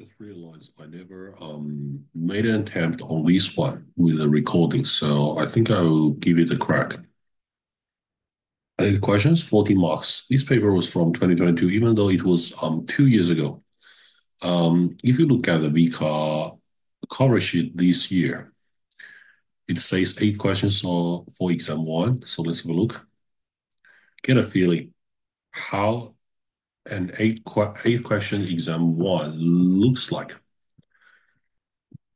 Just realized I never made an attempt on this one with the recording, so I think I'll give it a crack. 8 questions, 40 marks. This paper was from 2022, even though it was 2 years ago. If you look at the VCAA cover sheet this year, it says 8 questions for exam one. So let's have a look. Get a feeling how an eight question exam one looks like.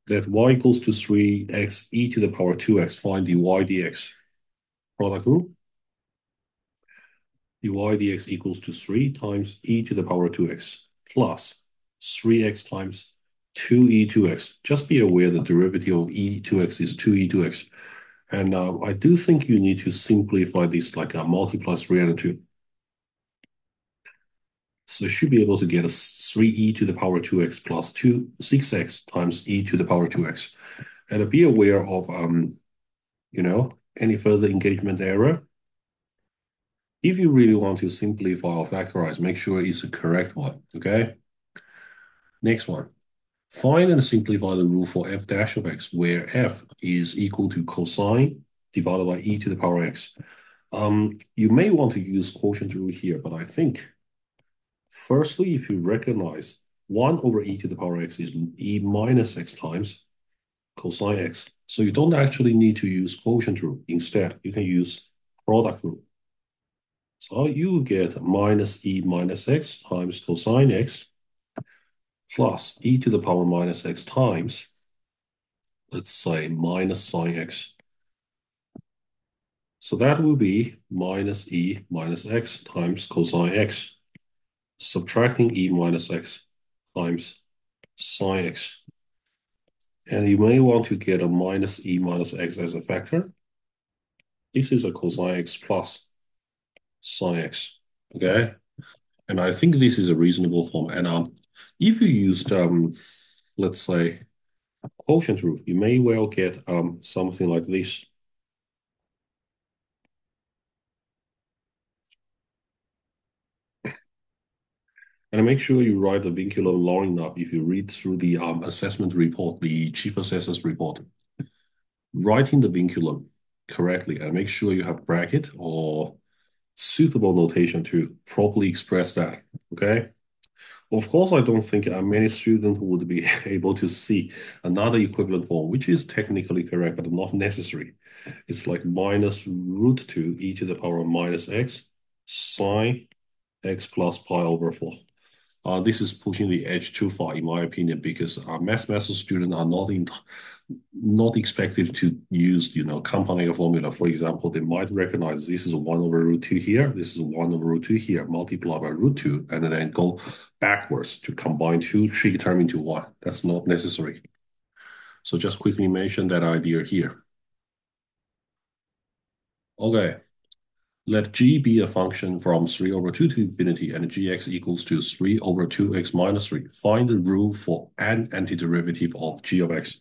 That y equals to 3x e to the power 2x, find dy dx. Product rule, dy dx equals to 3 times e to the power 2x plus 3x times 2e2x. Just be aware the derivative of e2x is 2e2x. And I do think you need to simplify this like a multiply 3 and 2. So you should be able to get a 3e to the power 2x plus 6x times e to the power 2x. And be aware of, any further engagement error. If you really want to simplify or factorize, make sure it's the correct one, okay? Next one. Find and simplify the rule for f dash of x, where f is equal to cosine divided by e to the power x. You may want to use quotient rule here, but I think, firstly, if you recognize 1 over e to the power x is e minus x times cosine x. So you don't actually need to use quotient rule. Instead, you can use product rule. So you get minus e minus x times cosine x plus e to the power minus x times, let's say, minus sine x. So that will be minus e minus x times cosine x, subtracting e minus x times sine x. And you may want to get a minus e minus x as a factor. This is a cosine x plus sine x, okay? And I think this is a reasonable form. And if you used, let's say, quotient rule, you may well get something like this. And make sure you write the vinculum long enough. If you read through the assessment report, the chief assessor's report, writing the vinculum correctly and make sure you have bracket or suitable notation to properly express that, okay? Of course, I don't think many students would be able to see another equivalent form, which is technically correct, but not necessary. It's like minus root 2 e to the power minus x sine x plus pi over 4. This is pushing the edge too far, in my opinion, because mathematics students are not expected to use, compounding formula. For example, they might recognize this is 1 over root 2 here, this is 1 over root 2 here, multiply by root 2, and then go backwards to combine two trig term into one. That's not necessary. So just quickly mention that idea here. Okay. Let g be a function from 3 over 2 to infinity and gx equals to 3 over 2x minus 3. Find the rule for an antiderivative of g of x.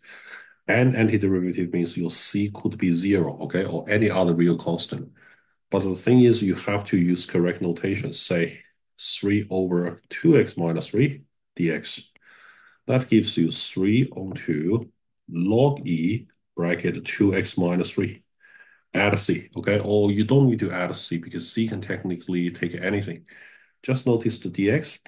An antiderivative means your c could be 0, okay, or any other real constant. But the thing is, you have to use correct notation. Say 3 over 2x minus 3 dx. That gives you 3 on 2 log e bracket 2x minus 3. Add a c, okay? Or you don't need to add a c because c can technically take anything. Just notice the dx.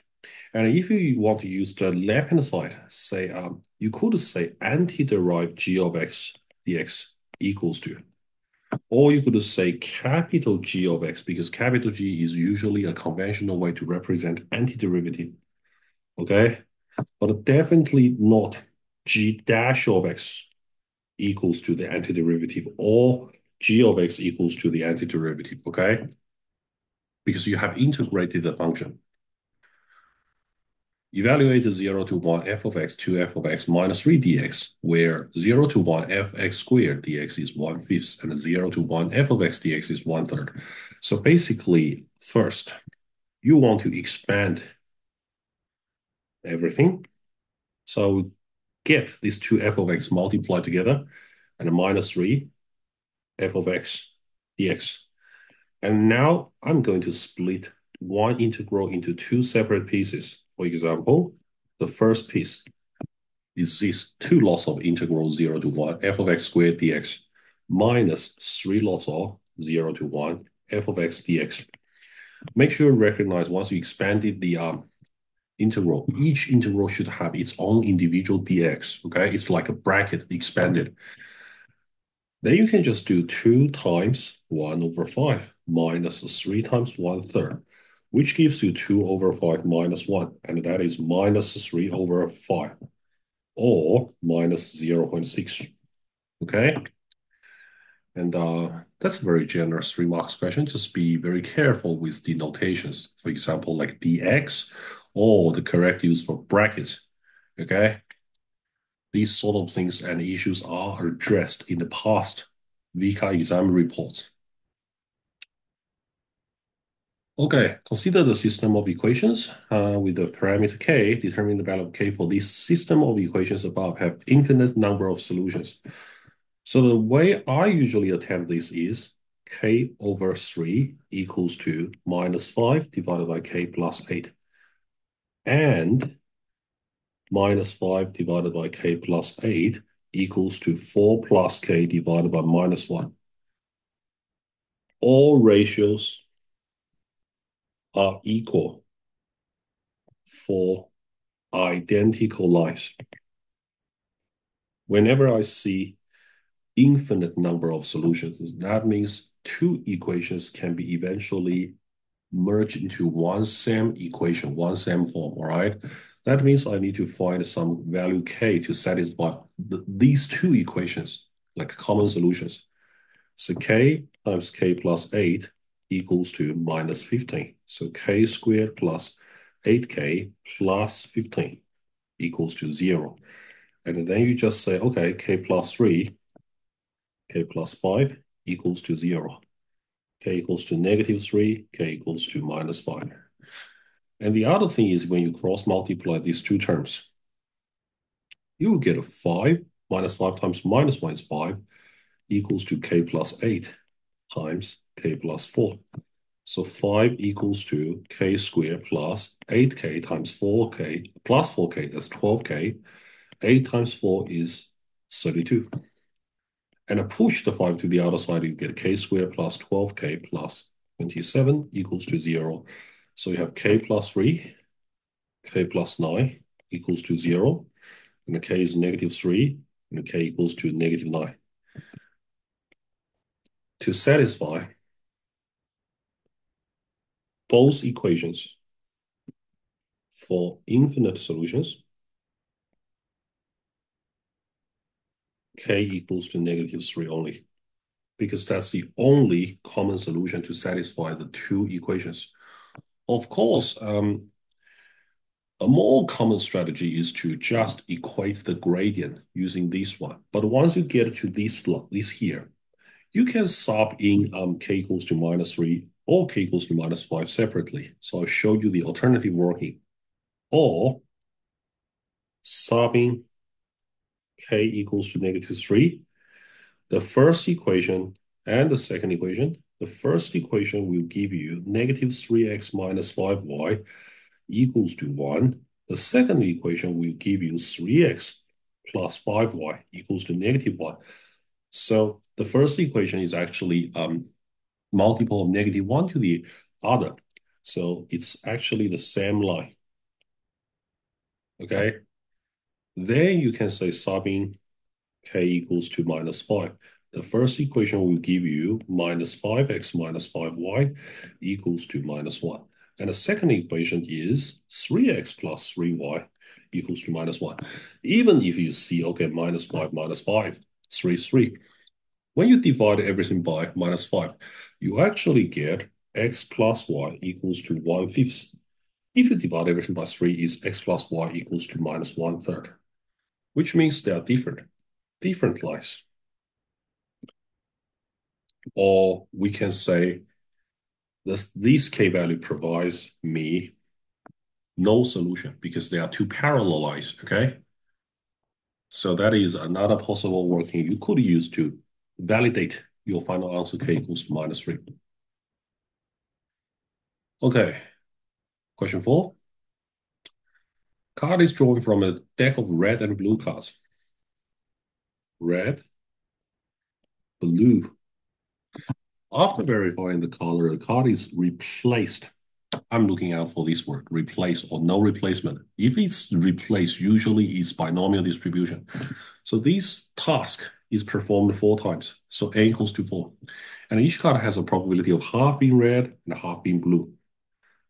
And if you want to use the left-hand side, say, you could say anti-derived g of x dx equals to, or you could say capital G of x, because capital G is usually a conventional way to represent antiderivative, okay? But definitely not g dash of x equals to the antiderivative, or g of x equals to the antiderivative, okay? Because you have integrated the function. Evaluate the 0 to 1 f of x to f of x minus 3 dx, where 0 to 1 fx squared dx is 1/5, and 0 to 1 f of x dx is 1/3. So basically, first, you want to expand everything. So get these two f of x multiplied together, and a minus 3 f of x dx. And now I'm going to split one integral into two separate pieces. For example, The first piece is these two lots of integral 0 to 1 f of x squared dx minus three lots of 0 to 1 f of x dx. Make sure you recognize once you expanded the integral, each integral should have its own individual dx, okay? It's like a bracket expanded. Then you can just do 2 times 1 over 5 minus 3 times 1/3, which gives you 2 over 5 minus 1, and that is minus 3 over 5, or minus 0.6, okay? And that's a very generous 3 marks question. Just be very careful with the notations. For example, like dx, or the correct use for brackets, okay? These sort of things and issues are addressed in the past VCAA exam reports. Okay, consider the system of equations with the parameter k. Determine the value of k for this system of equations above have infinite number of solutions. So the way I usually attempt this is k over 3 equals to minus 5 divided by k plus 8. And minus 5 divided by k plus 8 equals to 4 plus k divided by minus 1. All ratios are equal for identical lines. Whenever I see infinite number of solutions, that means two equations can be eventually merged into one same equation, one same form, all right? That means I need to find some value k to satisfy these two equations, like common solutions. So k times k plus 8 equals to minus 15. So k squared plus 8k plus 15 equals to 0. And then you just say, okay, k plus 3, k plus 5 equals to 0. K equals to negative 3, k equals to minus 5. And the other thing is when you cross multiply these two terms, you will get a 5 minus 5 times minus 1 is 5 equals to k plus 8 times k plus 4. So 5 equals to k squared plus 8k times 4k plus 4k, that's 12k. 8 times 4 is 32. And I push the 5 to the other side, you get k squared plus 12k plus 27 equals to 0. So you have k plus 3, k plus 9 equals to 0. And the k is negative 3, and the k equals to negative 9. To satisfy both equations for infinite solutions, k equals to negative 3 only, because that's the only common solution to satisfy the two equations. Of course, a more common strategy is to just equate the gradient using this one. But once you get to this here, you can sub in k equals to minus 3 or k equals to minus 5 separately. So I'll show you the alternative working. Or subbing k equals to negative 3, the first equation and the second equation. The first equation will give you negative 3x minus 5y equals to 1. The second equation will give you 3x plus 5y equals to negative 1. So the first equation is actually multiple of negative 1 to the other. So it's actually the same line. Okay? Then you can say subbing k equals to minus 5. The first equation will give you minus 5x minus 5y equals to minus 1. And the second equation is 3x plus 3y equals to minus 1. Even if you see, okay, minus 5 minus 5, 3, 3. When you divide everything by minus 5, you actually get x plus y equals to 1/5. If you divide everything by 3, is x plus y equals to minus 1/3, which means they are different lines. Or we can say this k value provides me no solution because they are two parallel lines, okay? So that is another possible working you could use to validate your final answer k equals to minus 3. Okay, question 4. Card is drawn from a deck of red and blue cards. Red, blue. After verifying the color, the card is replaced. I'm looking out for this word, replace or no replacement. If it's replaced, usually it's binomial distribution. So this task is performed 4 times. So n equals to 4. And each card has a probability of half being red and half being blue.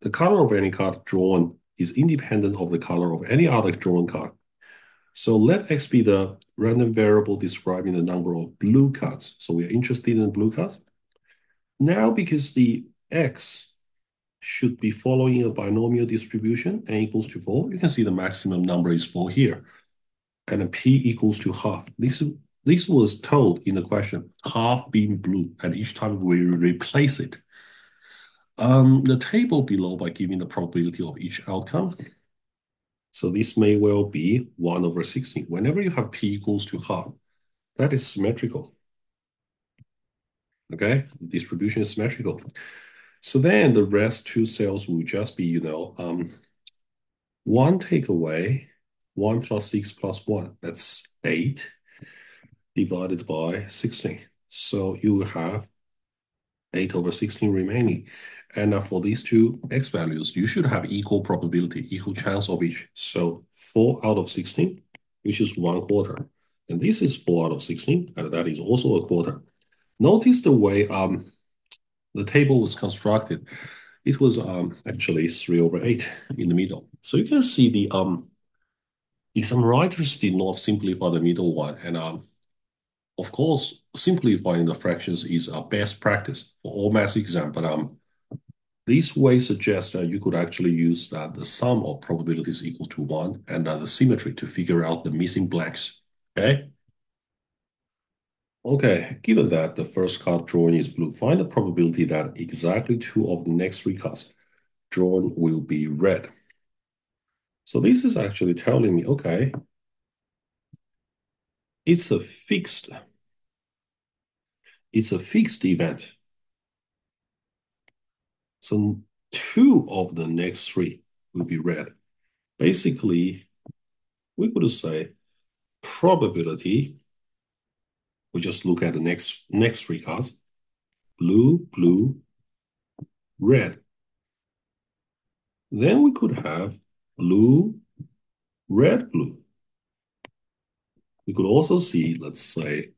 The color of any card drawn is independent of the color of any other drawn card. So let x be the random variable describing the number of blue cards. So we are interested in blue cards. Now, because the x should be following a binomial distribution, n equals to 4, you can see the maximum number is 4 here. And p equals to half. This was told in the question, half being blue, and each time we replace it. The table below by giving the probability of each outcome. So this may well be 1 over 16. Whenever you have p equals to half, that is symmetrical. Okay, the distribution is symmetrical. So then the rest 2 cells will just be, 1 take away 1 plus 6 plus 1. That's 8 divided by 16. So you will have 8 over 16 remaining. And for these 2 x values, you should have equal probability, equal chance of each. So 4 out of 16, which is 1/4. And this is 4 out of 16, and that is also a quarter. Notice the way the table was constructed. It was actually 3 over 8 in the middle. So you can see some writers did not simplify the middle one. And of course, simplifying the fractions is a best practice for all math exam. But this way suggests that you could actually use the sum of probabilities equal to 1 and the symmetry to figure out the missing blanks. Okay? Okay, given that the first card drawn is blue, find the probability that exactly 2 of the next 3 cards drawn will be red. So this is actually telling me, okay, it's a fixed event. So 2 of the next 3 will be red. Basically, we could say probability. We just look at the next 3 cards. Blue, blue, red. Then we could have blue, red, blue. We could also see, let's say,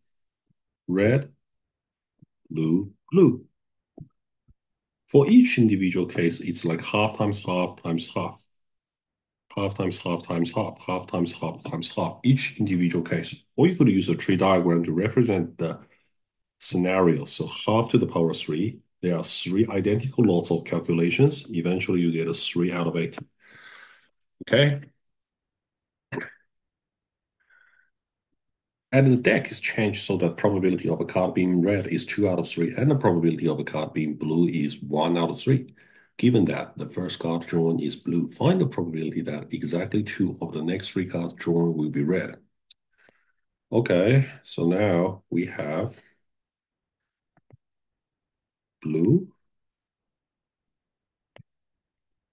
red, blue, blue. For each individual case, it's like half times half times half. Half times half times half, half times half times half, each individual case. Or you could use a tree diagram to represent the scenario. So half to the power 3, there are 3 identical lots of calculations. Eventually, you get a 3 out of 8. Okay? And the deck is changed so that probability of a card being red is 2 out of 3, and the probability of a card being blue is 1 out of 3. Given that the first card drawn is blue, find the probability that exactly 2 of the next 3 cards drawn will be red. Okay, so now we have blue,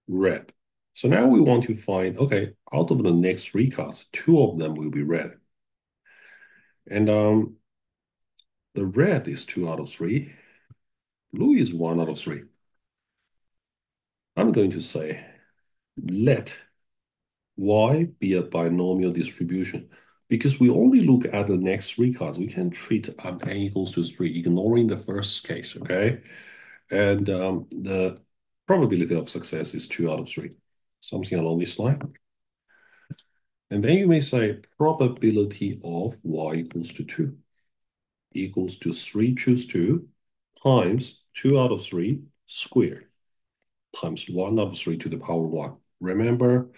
red. So now we want to find, okay, out of the next 3 cards, 2 of them will be red. And the red is 2 out of 3. Blue is 1 out of 3. I'm going to say, let Y be a binomial distribution. Because we only look at the next 3 cards, we can treat n equals to 3, ignoring the first case, okay? And the probability of success is 2 out of 3. Something along this line. And then you may say probability of y equals to 2 equals to 3 choose 2 times 2 out of 3 squared times 1 out of 3 to the power 1. Remember,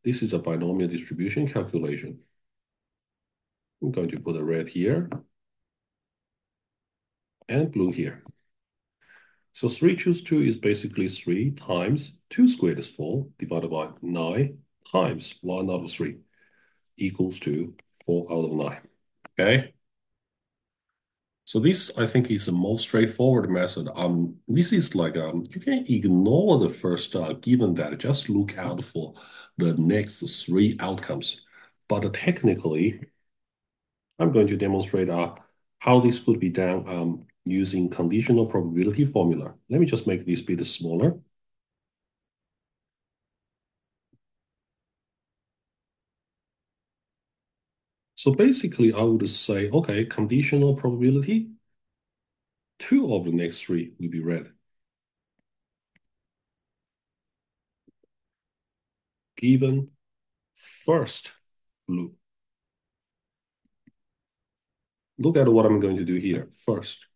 this is a binomial distribution calculation. I'm going to put a red here and blue here. So 3 choose 2 is basically 3 times 2 squared is 4 divided by 9 times 1 out of 3 equals to 4 out of 9. Okay? So this, I think, is the most straightforward method. This is like you can ignore the first given that. Just look out for the next three outcomes. But technically, I'm going to demonstrate how this could be done using conditional probability formula. Let me just make this bit smaller. So basically, I would say, okay, conditional probability, 2 of the next 3 will be red. Given first blue. Look at what I'm going to do here. First,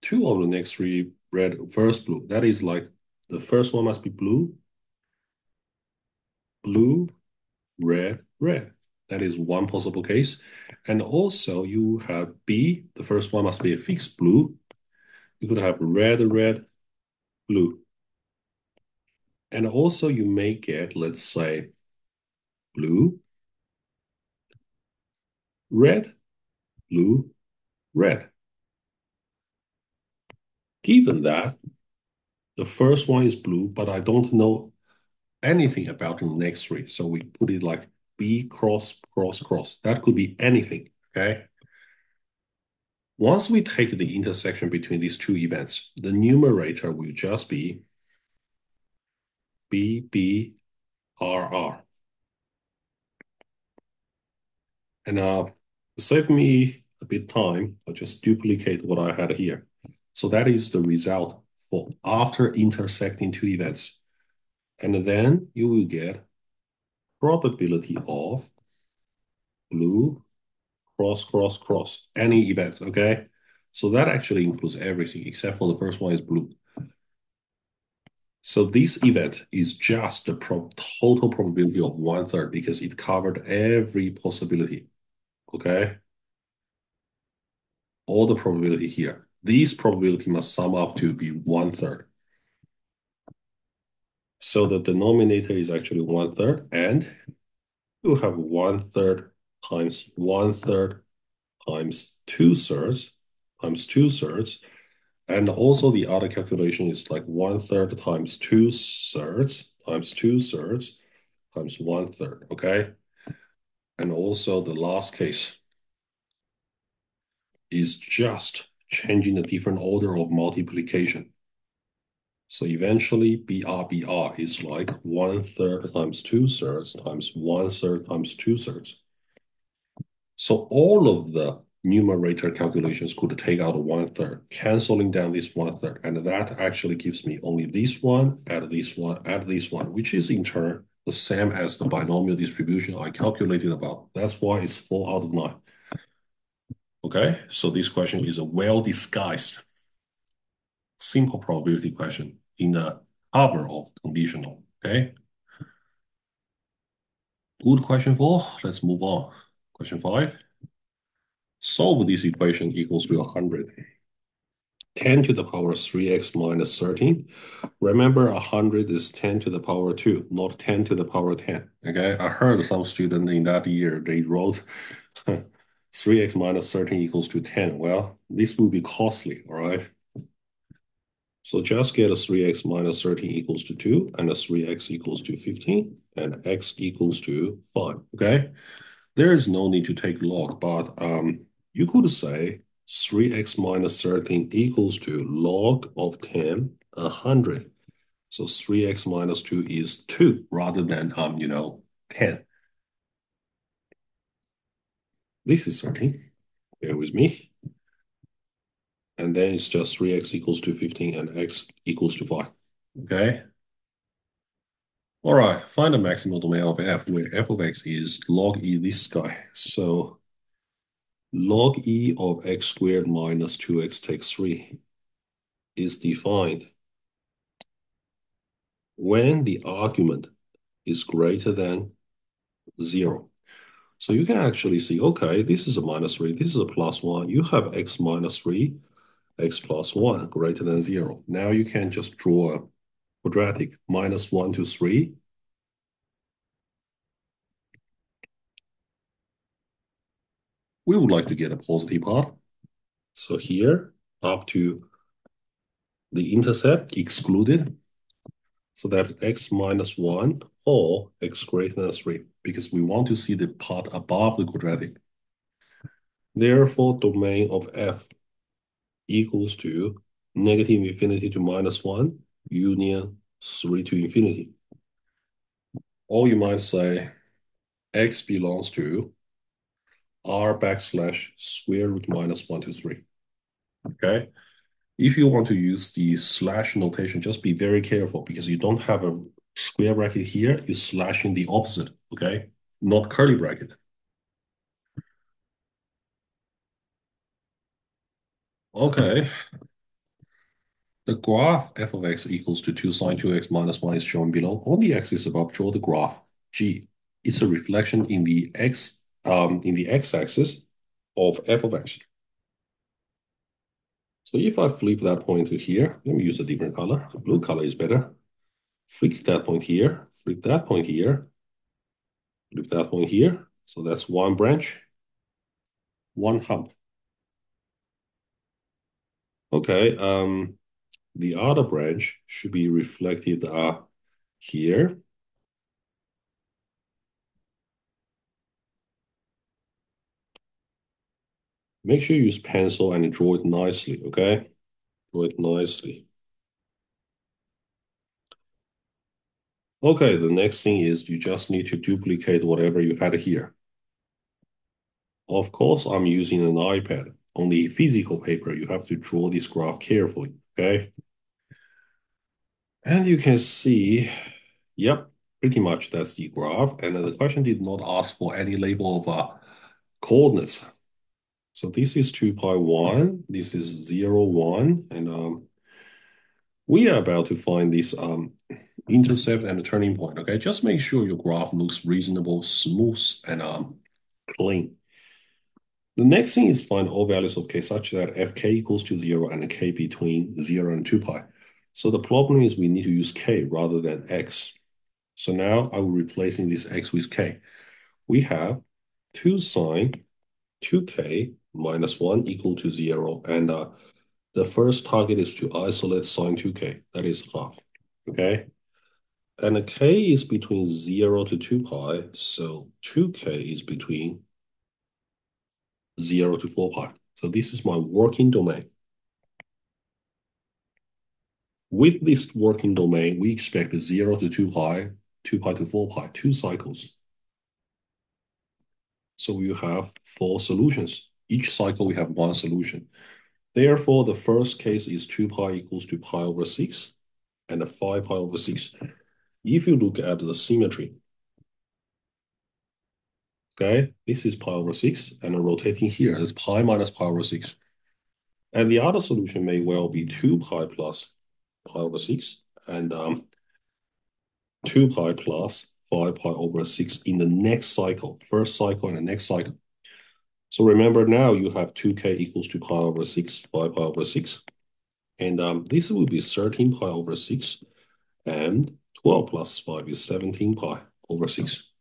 2 of the next 3 red, first blue. That is like the first one must be blue, blue, red, red. That is one possible case. And also you have B, the first one must be a fixed blue. You could have red, red, blue. And also you may get, let's say, blue, red, blue, red. Given that the first one is blue, but I don't know anything about the next 3. So we put it like B cross, cross, cross. That could be anything, okay? Once we take the intersection between these 2 events, the numerator will just be B, B, R, R. And to save me a bit time, I'll just duplicate what I had here. So that is the result for after intersecting 2 events. And then you will get probability of blue, cross, cross, cross, any event, okay? So that actually includes everything except for the first one is blue. So this event is just the total probability of 1/3 because it covered every possibility, okay? All the probability here. This probability must sum up to be 1/3. So the denominator is actually 1/3, and you have 1/3 times 1/3 times 2/3 times 2/3. And also the other calculation is like 1/3 times 2/3 times 2/3 times 1/3, okay? And also the last case is just changing the different order of multiplication. So eventually BR is like 1/3 times 2/3 times 1/3 times 2/3. So all of the numerator calculations could take out 1/3, canceling down this 1/3. And that actually gives me only this one, add this one, add this one, which is in turn the same as the binomial distribution I calculated about. That's why it's 4 out of 9. Okay, so this question is a well-disguised simple probability question in the cover of conditional. Okay, good question 4. Let's move on. Question 5. Solve this equation equals to 100. 10 to the power 3x minus 13. Remember, 100 is 10 to the power 2, not 10 to the power 10. Okay, I heard some student in that year, they wrote 3x minus 13 equals to 10. Well, this will be costly, all right? So just get a 3x minus 13 equals to 2, and a 3x equals to 15, and x equals to 5, okay? There is no need to take log, but you could say 3x minus 13 equals to log of 10, 100. So 3x minus 2 is 2 rather than, 10. This is 13. Bear with me. And then it's just 3x equals to 15 and x equals to 5. Okay? All right, find the maximal domain of f, where f of x is log e this guy. So log e of x squared minus 2x takes 3 is defined when the argument is greater than 0. So you can actually see, okay, this is a minus 3, this is a plus 1. You have x minus 3, x plus 1 greater than 0. Now you can just draw a quadratic minus 1 to 3. We would like to get a positive part. So here, up to the intercept excluded. So that's x minus 1 or x greater than 3, because we want to see the part above the quadratic. Therefore, domain of f equals to negative infinity to minus 1 union 3 to infinity. Or you might say x belongs to r backslash square root minus 1 to 3. Okay? If you want to use the slash notation, just be very careful because you don't have a square bracket here. You slash in the opposite, okay? Not curly bracket. Okay. The graph f of x equals to 2 sine 2x minus 1 is shown below. On the axis above, draw the graph G. It's a reflection in the x-axis of f of x. So if I flip that point to here, let me use a different color. The blue color is better. Flip that point here, flip that point here, flip that point here. So that's one branch, one hump. Okay, the other branch should be reflected here. Make sure you use pencil and draw it nicely, okay? Draw it nicely. Okay, the next thing is you just need to duplicate whatever you had here. Of course, I'm using an iPad. On the physical paper, you have to draw this graph carefully, okay? And you can see, yep, pretty much that's the graph. And the question did not ask for any label of coordinates. So this is 2 pi 1, this is 0, 1, and we are about to find this intercept and a turning point, okay? Just make sure your graph looks reasonable, smooth, and clean. The next thing is find all values of k such that fk equals to 0 and k between 0 and 2 pi. So the problem is we need to use k rather than x. So now I will replacing this x with k. We have 2 sine 2k minus 1 equal to 0. And the first target is to isolate sine 2k. That is half. Okay? And the k is between 0 to 2 pi. So 2k is between 0 to 4 pi. So this is my working domain. With this working domain, we expect 0 to 2 pi, 2 pi to 4 pi, 2 cycles. So we have 4 solutions. Each cycle, we have 1 solution. Therefore, the first case is 2 pi equals to pi over 6 and 5 pi over 6. If you look at the symmetry, okay, this is pi over 6, and rotating here is pi minus pi over 6. And the other solution may well be 2 pi plus pi over 6 and 2 pi plus 5 pi over 6 in the next cycle, first cycle and the next cycle. So remember now you have 2k equals to pi over 6, 5 pi over 6. And this will be 13 pi over 6. And 12 plus 5 is 17 pi over 6.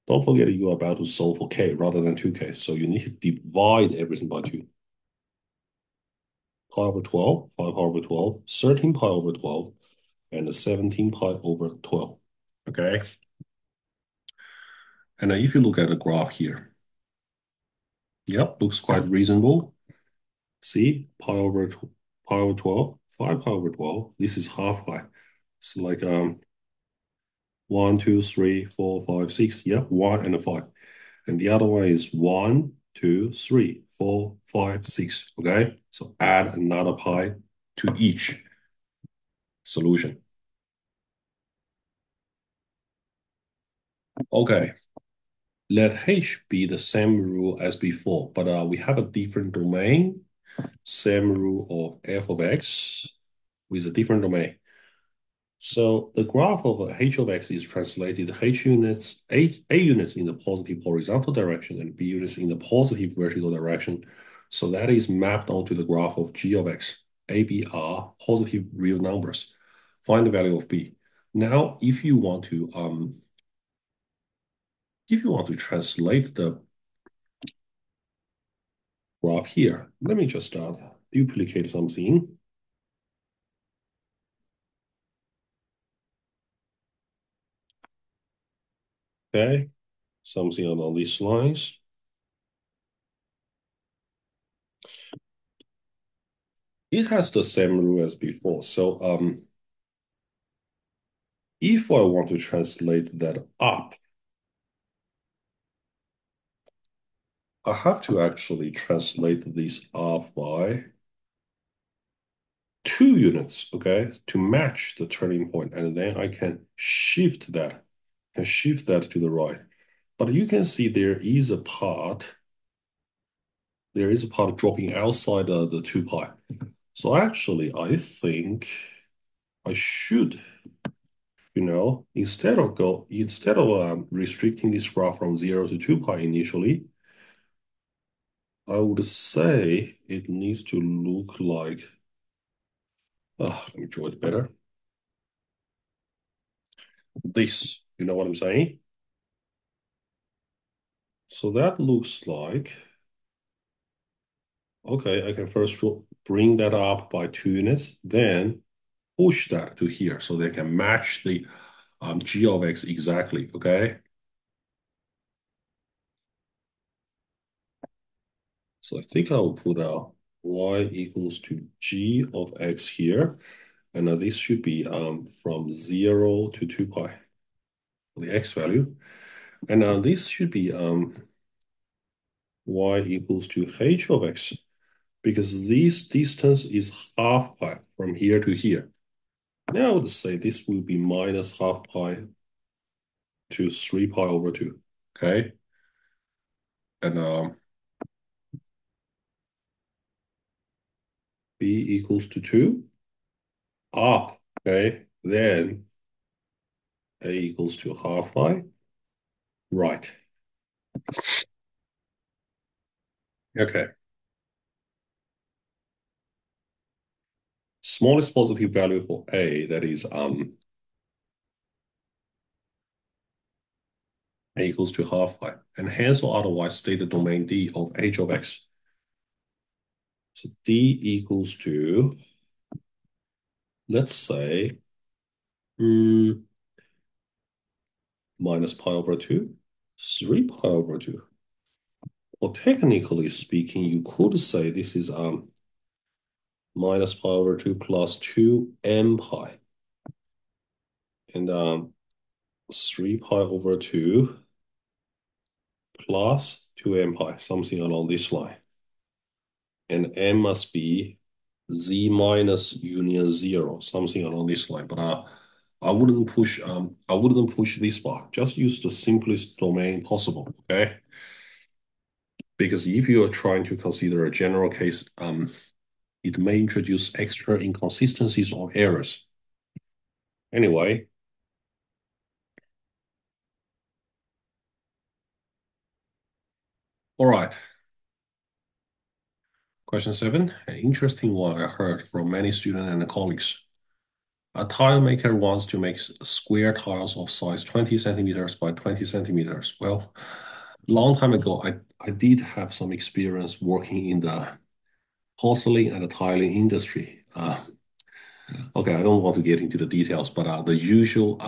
Don't forget you are about to solve for k rather than 2k. So you need to divide everything by 2. Pi over 12, 5 pi over 12, 13 pi over 12, and 17 pi over 12. Okay? And if you look at the graph here, yep, looks quite reasonable. See, pi over 12, 5 pi over 12. This is half pi. So like 1, 2, 3, 4, 5, 6. Yeah, 1 and a 5. And the other one is 1, 2, 3, 4, 5, 6. Okay, so add another pi to each solution. Okay, let H be the same rule as before, but we have a different domain, same rule of f of x with a different domain. So the graph of h of x is translated h units, a units in the positive horizontal direction and b units in the positive vertical direction. So that is mapped onto the graph of g of x. A, b are positive real numbers. Find the value of b. Now, if you want to translate graph here. Let me just duplicate something. Okay, something along these lines. It has the same rule as before. So if I want to translate that up, I have to actually translate this up by 2 units, okay, to match the turning point, and then I can shift that to the right. But you can see there is a part dropping outside the 2 pi. So actually, I think I should, instead of restricting this graph from 0 to 2 pi initially, I would say it needs to look like, let me draw it better. This, you know what I'm saying? So that looks like, okay, I can first bring that up by 2 units, then push that to here so they can match the g of x exactly, okay? So I think I will put y equals to g of x here. And now this should be from 0 to 2 pi for the x value. And now this should be y equals to h of x, because this distance is half pi from here to here. Now I would say this will be minus half pi to 3 pi over 2, okay? And b equals to 2, up, okay? Then a equals to half pi, right? Okay. Smallest positive value for a, that is a equals to half pi, and hence or otherwise state the domain D of h of x. So D equals to, let's say, minus pi over 2, 3 pi over 2. Or technically speaking, you could say this is minus pi over 2 plus 2m pi. And 3 pi over 2 plus 2m pi, something along this line. And m must be z minus union 0, something along this line. But I wouldn't push this bar. Just use the simplest domain possible, okay? Because if you are trying to consider a general case, it may introduce extra inconsistencies or errors. Anyway, all right. Question 7, an interesting one I heard from many students and colleagues. A tile maker wants to make square tiles of size 20 centimeters by 20 centimeters. Well, long time ago, I did have some experience working in the porcelain and the tiling industry. Okay, I don't want to get into the details, but the usual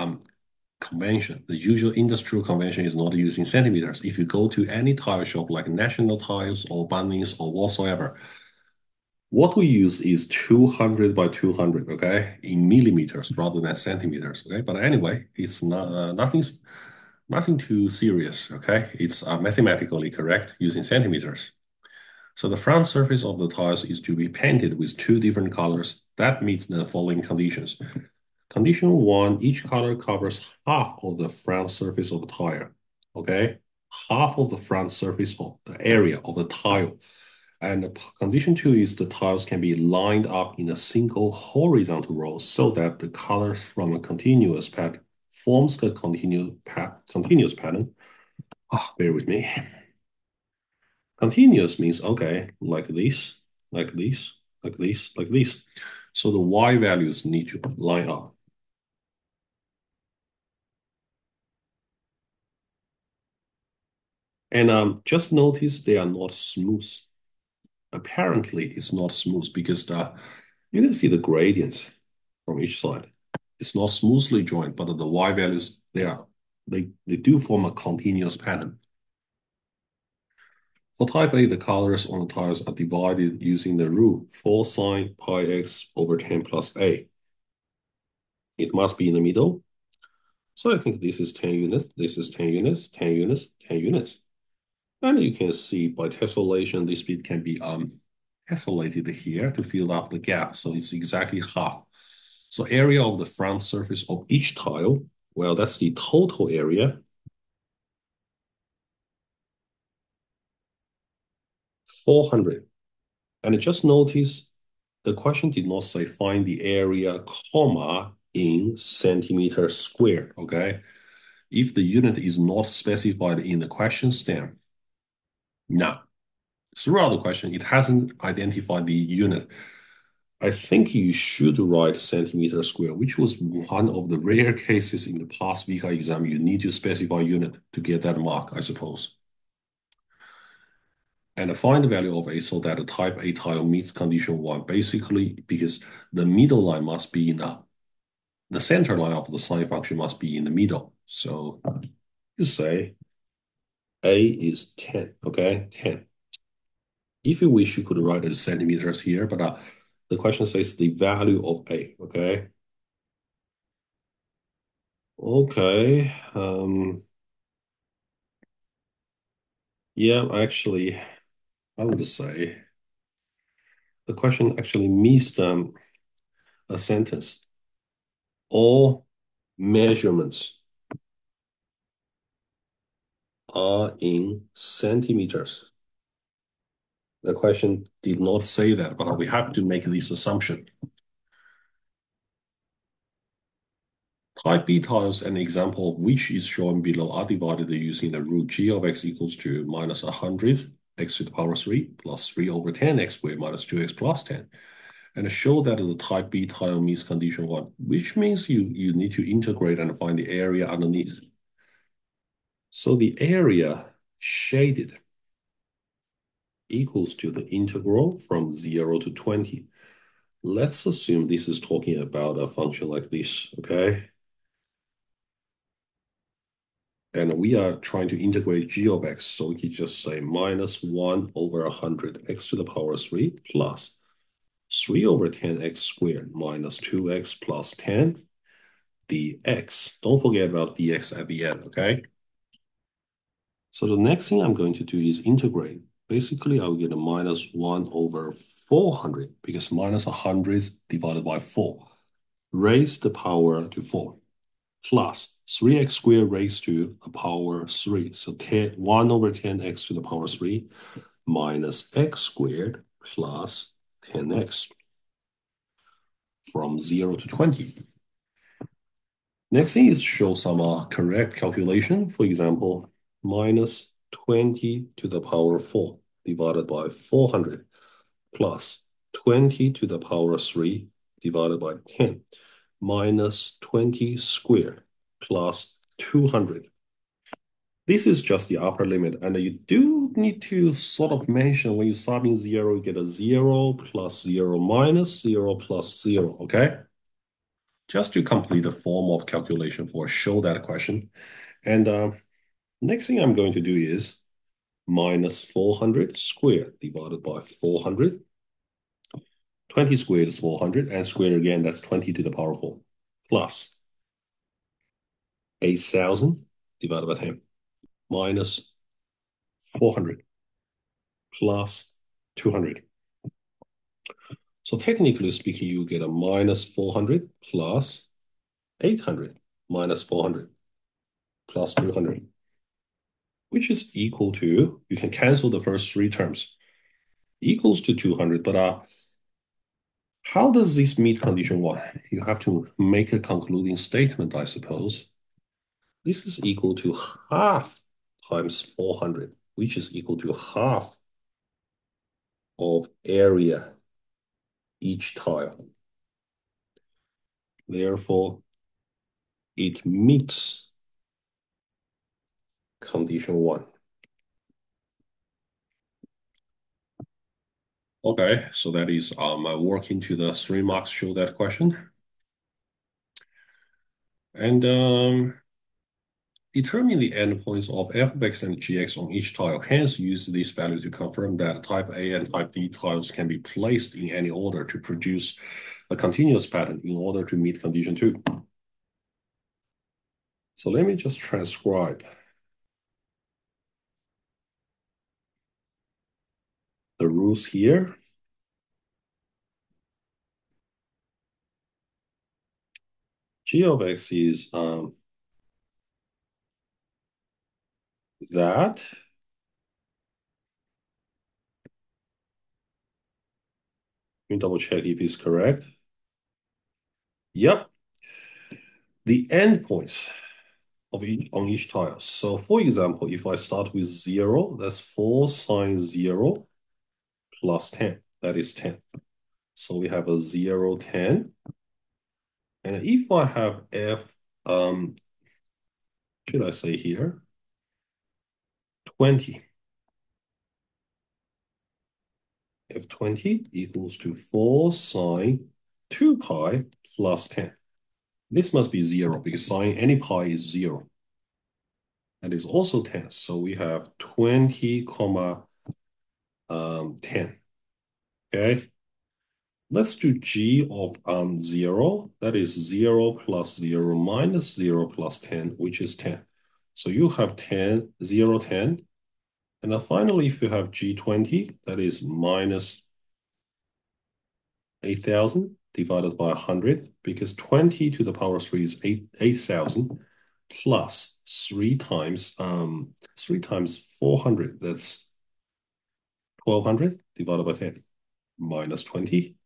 convention, the usual industrial convention is not using centimeters. If you go to any tile shop like National Tiles or Bunnings or whatsoever, what we use is 200 by 200, okay, in millimeters rather than centimeters, okay. But anyway, it's not nothing too serious, okay. It's mathematically correct using centimeters. So the front surface of the tiles is to be painted with 2 different colors that meets the following conditions. Condition 1, each color covers half of the front surface of the tile, okay? Half of the front surface of the area of the tile. And condition 2 is the tiles can be lined up in a single horizontal row so that the colors from a continuous pad forms the continuous pattern. Bear with me. Continuous means, okay, like this, like this, like this, like this. So the Y values need to line up. And just notice they are not smooth. apparently it's not smooth because you can see the gradients from each side. It's not smoothly joined, but the y values, they do form a continuous pattern. For type A, the colors on the tiles are divided using the rule 4 sine pi x over 10 plus a. It must be in the middle. So I think this is 10 units, this is 10 units, 10 units, 10 units. And you can see by tessellation, this bit can be tessellated here to fill up the gap. So it's exactly half. So area of the front surface of each tile, well, that's the total area. 400. And just notice the question did not say find the area, comma, in centimeters squared, okay? If the unit is not specified in the question stem, no. Throughout the question, it hasn't identified the unit. I think you should write centimeter square, which was one of the rare cases in the past VCAA exam. You need to specify unit to get that mark, I suppose. And find the value of A so that the type A tile meets condition 1, basically because the middle line must be in the center line of the sine function must be in the middle. So you say A is 10, okay? 10. If you wish, you could write it centimeters here, but the question says the value of A, okay? Okay. Yeah, actually, I would say the question actually missed a sentence. All measurements are in centimeters. The question did not say that, but we have to make this assumption. Type B tiles, an example of which is shown below, are divided using the rule g of x equals to minus 100 x to the power 3 plus 3 over 10 x squared minus 2x plus 10. And show that the type B tile meets condition 1, which means you need to integrate and find the area underneath. So the area shaded equals to the integral from 0 to 20. Let's assume this is talking about a function like this, okay? And we are trying to integrate g of x, so we can just say minus 1 over 100 x to the power 3 plus 3 over 10x squared minus 2x plus 10 dx. Don't forget about dx at the end, okay? So the next thing I'm going to do is integrate. Basically, I'll get a minus 1 over 400 because minus 100 divided by 4. Raise the power to 4 plus 3x squared raised to the power 3. So 1 over 10x to the power 3 minus x squared plus 10x from 0 to 20. Next thing is show some correct calculation. For example, minus 20 to the power 4 divided by 400 plus 20 to the power 3 divided by 10 minus 20 squared plus 200. This is just the upper limit, and you do need to sort of mention when you start in 0, you get a 0 plus 0 minus 0 plus 0, okay? Just to complete the form of calculation for show that question. And next thing I'm going to do is minus 400 squared divided by 400. 20 squared is 400, and squared again, that's 20 to the power 4, plus 8,000 divided by 10, minus 400, plus 200. So technically speaking, you get a minus 400 plus 800 minus 400 plus 200, which is equal to, you can cancel the first three terms, equals to 200. But how does this meet condition 1? You have to make a concluding statement, I suppose. This is equal to half times 400, which is equal to half of area each tile. Therefore, it meets condition 1. Okay, so that is my work into the 3 marks show that question. And determine the endpoints of f of x and gx on each tile. Hence, use this value to confirm that type A and type D tiles can be placed in any order to produce a continuous pattern in order to meet condition 2. So let me just transcribe the rules here. G of x is that. Let me double check if it's correct. Yep. The endpoints of on each tile. So for example, if I start with 0, that's 4 sine 0 plus 10. That is 10. So we have a 0, 10. And if I have f, should I say here, 20. F20 equals to 4 sine 2 pi plus 10. This must be 0 because sine any pi is 0. That is also 10. So we have 20 comma 10. Okay. Let's do g of 0. That is 0 plus 0 minus 0 plus 10, which is 10. So you have 10, 0, 10. And then finally, if you have g20, that is minus 8,000 divided by 100, because 20 to the power 3 is 8,000 plus 3 times 400. That's 1,200 divided by 10 minus 20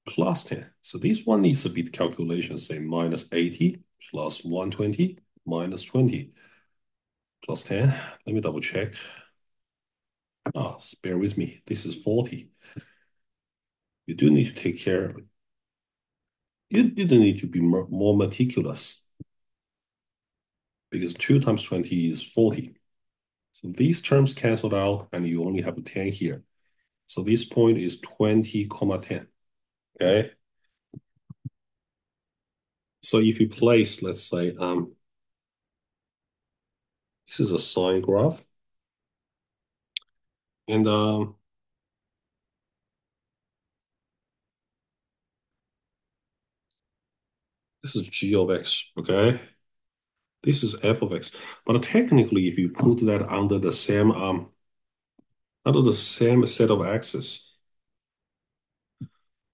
plus 10. So this one needs a bit calculation, say minus 80 plus 120 minus 20 plus 10. Let me double check. Bear with me. This is 40. You do need to take care. You do need to be more meticulous because 2 times 20 is 40. So these terms canceled out and you only have a 10 here. So this point is 20 comma 10. Okay. So if you place, let's say, this is a sine graph. And this is g of x, okay? This is f of x. But technically, if you put that under the same set of axes,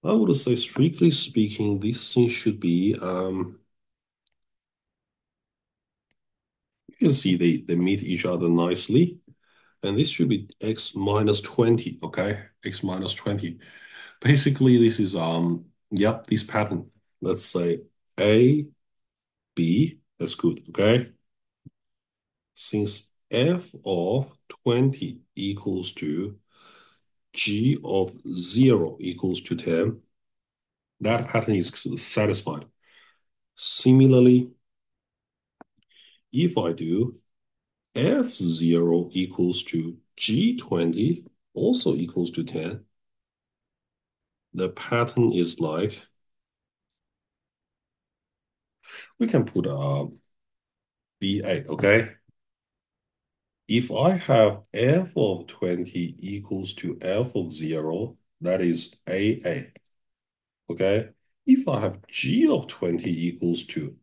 I would say, strictly speaking, this thing should be, you can see they meet each other nicely. And this should be x minus 20, okay? X minus 20. Basically, this is, yep, this pattern. Let's say A, B, that's good, okay? Since f of 20 equals to g of 0 equals to 10, that pattern is satisfied. Similarly, if I do f0 equals to g20 also equals to 10, the pattern is like, we can put a BA, okay? If I have f of 20 equals to f of 0, that is AA, okay? If I have g of 20 equals to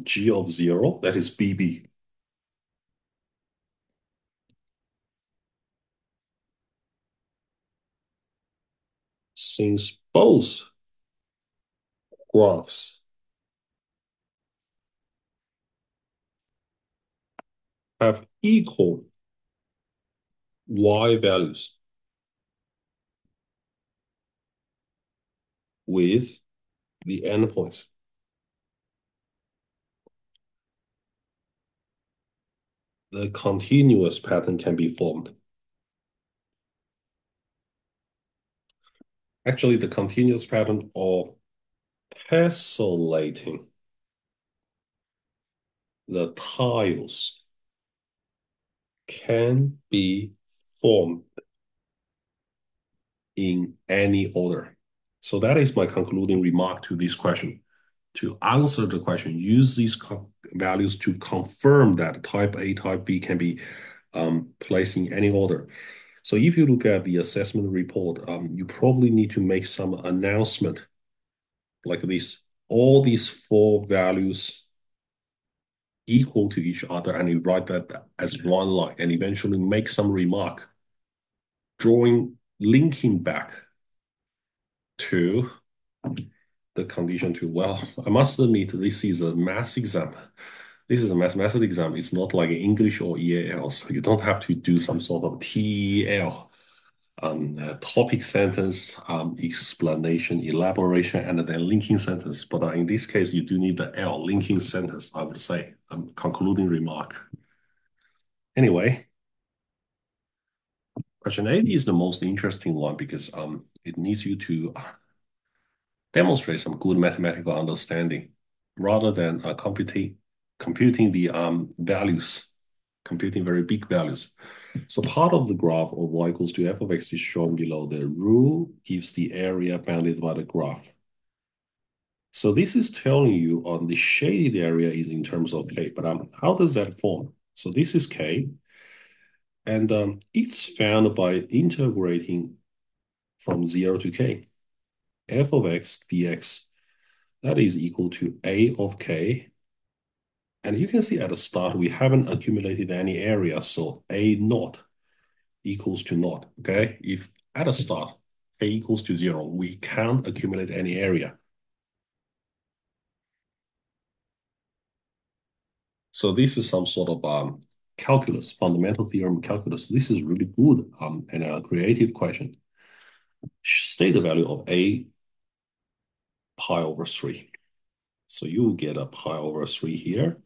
g of 0, that is BB. Since both graphs have equal y values with the endpoints, the continuous pattern can be formed. Actually, the continuous pattern of tessellating the tiles can be formed in any order. So that is my concluding remark to this question. To answer the question, use these values to confirm that type A, type B can be placed in any order. So if you look at the assessment report, you probably need to make some announcement like this. All these four values equal to each other, and you write that as one line, and eventually make some remark, linking back to the condition to, well, I must admit, this is a math exam. This is a mathematical exam. It's not like English or EAL. So you don't have to do some sort of TEL, topic sentence, explanation, elaboration, and then linking sentence. But in this case, you do need the L, linking sentence, I would say, concluding remark. Anyway, question 8 is the most interesting one because it needs you to demonstrate some good mathematical understanding rather than computing the values, computing very big values. So part of the graph of y equals to f of x is shown below. The rule gives the area bounded by the graph. So this is telling you on the shaded area is in terms of k, but how does that form? So this is k, and it's found by integrating from 0 to k. F of x dx, that is equal to a of k. And you can see at the start, we haven't accumulated any area, so a naught equals to naught, okay? If at the start, k equals to 0, we can't accumulate any area. So this is some sort of calculus, fundamental theorem calculus. This is really good and a creative question. State the value of a pi over 3. So you will get a pi over 3 here,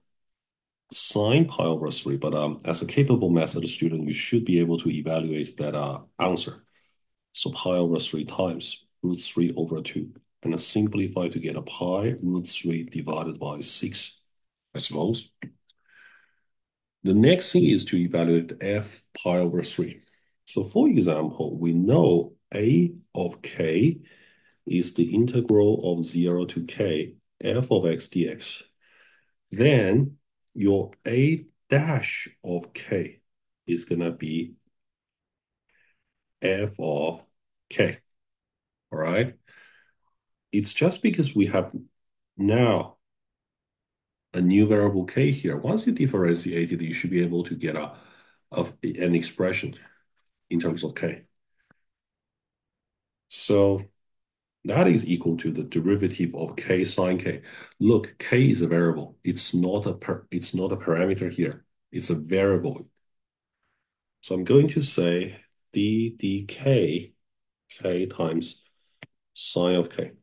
sine pi over 3. But as a capable method student, you should be able to evaluate that answer. So pi over 3 times root 3 over 2. And simplify to get a pi root 3 divided by 6, I suppose. The next thing is to evaluate f pi over 3. So for example, we know a of k is the integral of 0 to k f of x dx. Then your a dash of k is going to be f of k, all right? It's just because we have now a new variable k here. Once you differentiate it, you should be able to get an expression in terms of k. So that is equal to the derivative of k sine k. Look, k is a variable. It's not a parameter here. It's a variable. So I'm going to say d dk k times sine of k.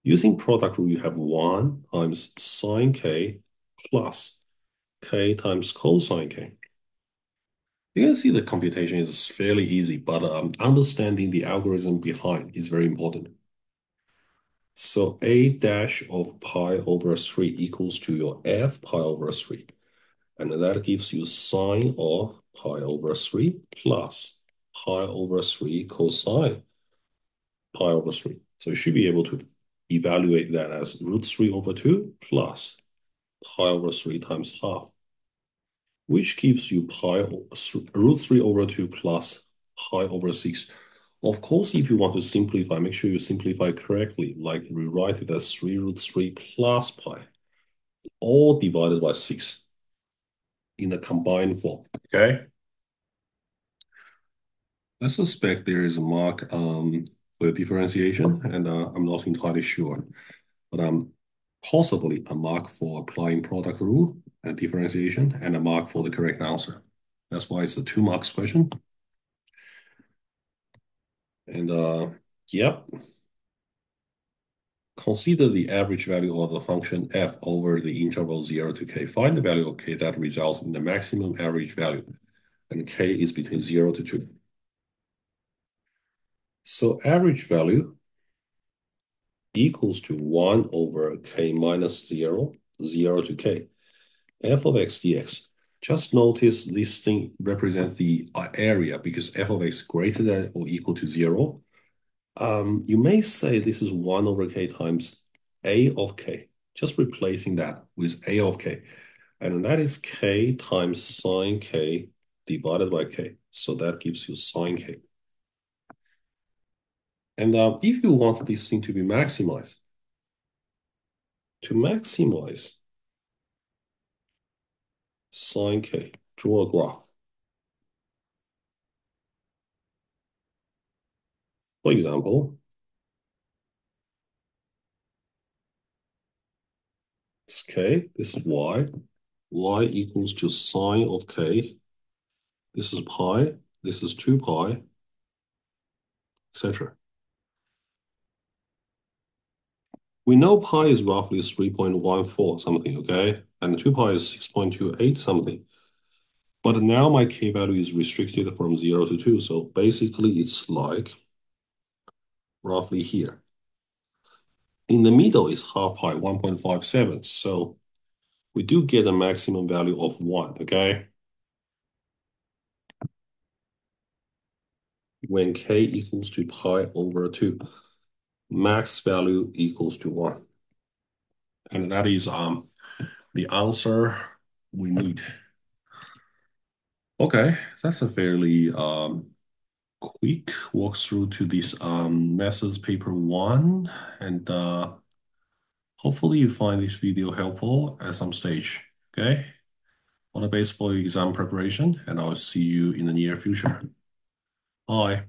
Using product rule, you have 1 times sine k plus k times cosine k. You can see the computation is fairly easy, but understanding the algorithm behind is very important. So a dash of pi over 3 equals to your f pi over 3. And that gives you sine of pi over 3 plus pi over 3 cosine pi over 3. So you should be able to evaluate that as root 3 over 2 plus pi over 3 times half, which gives you root 3 over 2 plus pi over 6. Of course, if you want to simplify, make sure you simplify correctly, like rewrite it as 3 root 3 plus pi, all divided by 6 in the combined form, okay? I suspect there is a mark for differentiation, and I'm not entirely sure, but possibly a mark for applying product rule and differentiation, and a mark for the correct answer. That's why it's a 2 marks question. And yep, consider the average value of the function f over the interval 0 to k. Find the value of k that results in the maximum average value, and k is between 0 to 2. So average value equals to 1 over k minus 0, 0 to k, f of x dx. Just notice this thing represents the area because f of x greater than or equal to 0. You may say this is 1 over k times a of k, just replacing that with a of k. And that is k times sine k divided by k. So that gives you sine k. And if you want this thing to be maximized, to maximize sine k, draw a graph. For example, it's k, this is y equals to sine of k, this is pi, this is 2 pi, etc. We know pi is roughly 3.14 something, okay? And 2 pi is 6.28 something. But now my k value is restricted from 0 to 2. So basically it's like roughly here. In the middle is half pi, 1.57. So we do get a maximum value of 1, okay? When k equals to pi over 2, max value equals to 1. And that is the answer we need. Okay, that's a fairly quick walkthrough to this methods paper 1. And hopefully you find this video helpful at some stage. Okay? All the best for your exam preparation, and I'll see you in the near future. Bye.